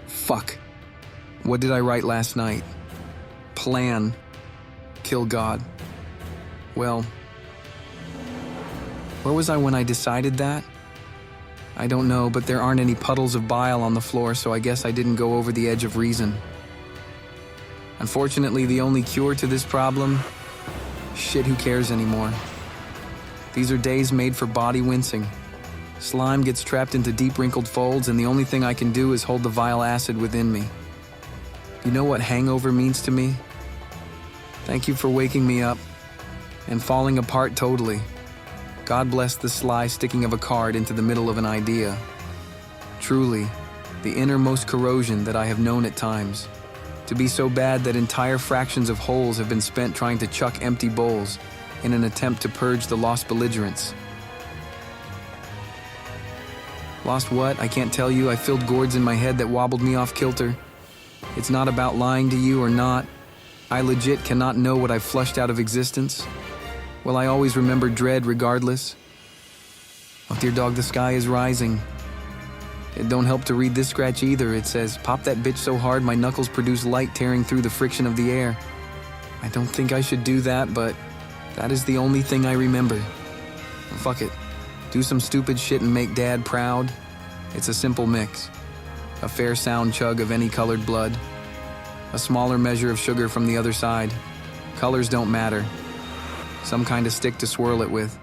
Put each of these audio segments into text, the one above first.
Fuck. What did I write last night? Plan. Kill God. Well, where was I when I decided that? I don't know, but there aren't any puddles of bile on the floor, so I guess I didn't go over the edge of reason. Unfortunately, the only cure to this problem? Shit, who cares anymore? These are days made for body wincing. Slime gets trapped into deep wrinkled folds, and the only thing I can do is hold the vile acid within me. You know what hangover means to me? Thank you for waking me up and falling apart totally. God bless the sly sticking of a card into the middle of an idea. Truly, the innermost corrosion that I have known at times. To be so bad that entire fractions of holes have been spent trying to chuck empty bowls in an attempt to purge the lost belligerents. Lost what? I can't tell you. I filled gourds in my head that wobbled me off kilter. It's not about lying to you or not. I legit cannot know what I've flushed out of existence. Will I always remember dread regardless? Oh, dear dog, the sky is rising. It don't help to read this scratch either. It says, pop that bitch so hard my knuckles produce light tearing through the friction of the air. I don't think I should do that, but that is the only thing I remember. Fuck it. Do some stupid shit and make Dad proud. It's a simple mix. A fair sound chug of any colored blood. A smaller measure of sugar from the other side. Colors don't matter. Some kind of stick to swirl it with.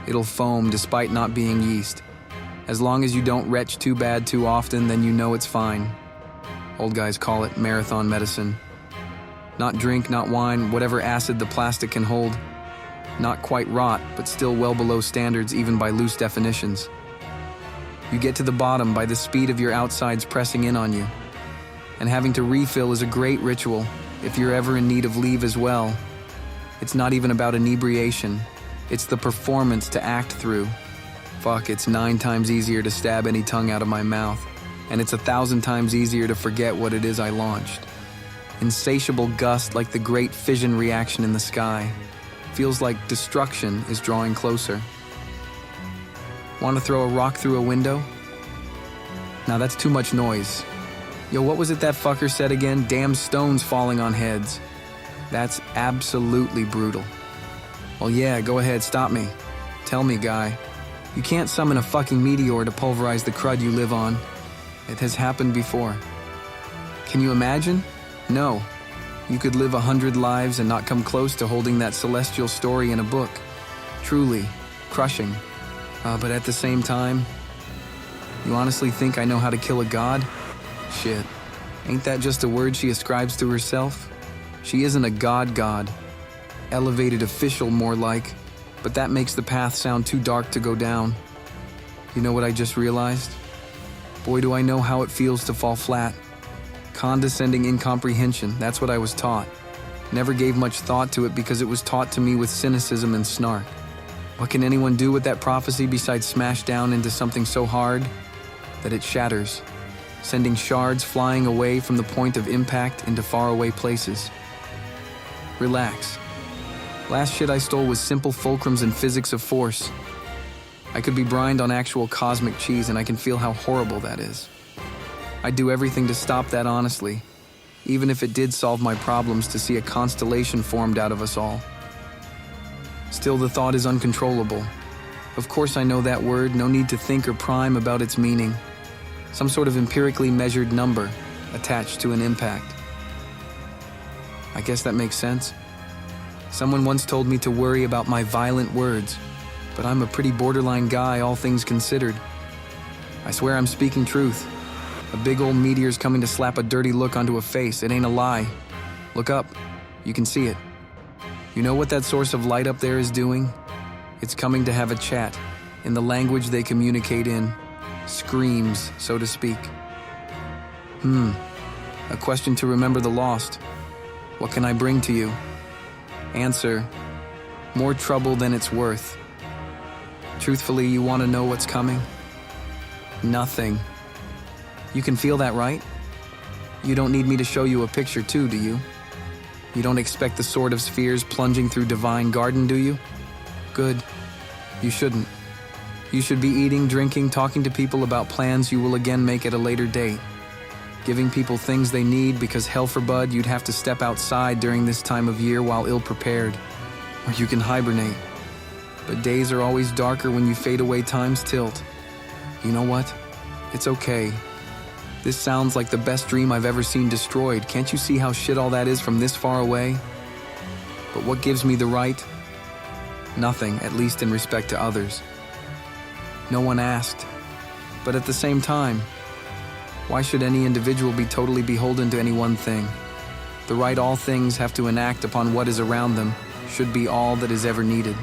It'll foam despite not being yeast. As long as you don't retch too bad too often, then you know it's fine. Old guys call it marathon medicine. Not drink, not wine, whatever acid the plastic can hold. Not quite rot, but still well below standards even by loose definitions. You get to the bottom by the speed of your outsides pressing in on you. And having to refill is a great ritual if you're ever in need of leave as well. It's not even about inebriation. It's the performance to act through. Fuck, it's 9 times easier to stab any tongue out of my mouth, and it's 1,000 times easier to forget what it is I launched. Insatiable gust like the great fission reaction in the sky. Feels like destruction is drawing closer. Want to throw a rock through a window? Now that's too much noise. Yo, what was it that fucker said again? Damn stones falling on heads. That's absolutely brutal. Well, yeah, go ahead, stop me. Tell me, guy. You can't summon a fucking meteor to pulverize the crud you live on. It has happened before. Can you imagine? No. You could live 100 lives and not come close to holding that celestial story in a book. Truly, crushing. But at the same time, you honestly think I know how to kill a god? Shit. Ain't that just a word she ascribes to herself? She isn't a god. Elevated official, more like. But that makes the path sound too dark to go down. You know what I just realized? Boy, do I know how it feels to fall flat. Condescending incomprehension, that's what I was taught. Never gave much thought to it because it was taught to me with cynicism and snark. What can anyone do with that prophecy besides smash down into something so hard that it shatters, sending shards flying away from the point of impact into faraway places? Relax. Last shit I stole was simple fulcrums in physics of force. I could be brined on actual cosmic cheese and I can feel how horrible that is. I'd do everything to stop that honestly, even if it did solve my problems to see a constellation formed out of us all. Still, the thought is uncontrollable. Of course I know that word, no need to think or prime about its meaning. Some sort of empirically measured number attached to an impact. I guess that makes sense. Someone once told me to worry about my violent words, but I'm a pretty borderline guy, all things considered. I swear I'm speaking truth. A big old meteor's coming to slap a dirty look onto a face. It ain't a lie. Look up. You can see it. You know what that source of light up there is doing? It's coming to have a chat in the language they communicate in. Screams, so to speak. A question to remember the lost. What can I bring to you? Answer, more trouble than it's worth. Truthfully, you want to know what's coming? Nothing. You can feel that, right? You don't need me to show you a picture too, do you? You don't expect the sword of spheres plunging through divine garden, do you? Good. You shouldn't. You should be eating, drinking, talking to people about plans you will again make at a later date. Giving people things they need because hell forbid you'd have to step outside during this time of year while ill-prepared. Or you can hibernate. But days are always darker when you fade away time's tilt. You know what? It's okay. This sounds like the best dream I've ever seen destroyed. Can't you see how shit all that is from this far away? But what gives me the right? Nothing, at least in respect to others. No one asked. But at the same time, why should any individual be totally beholden to any one thing? The right all things have to enact upon what is around them should be all that is ever needed.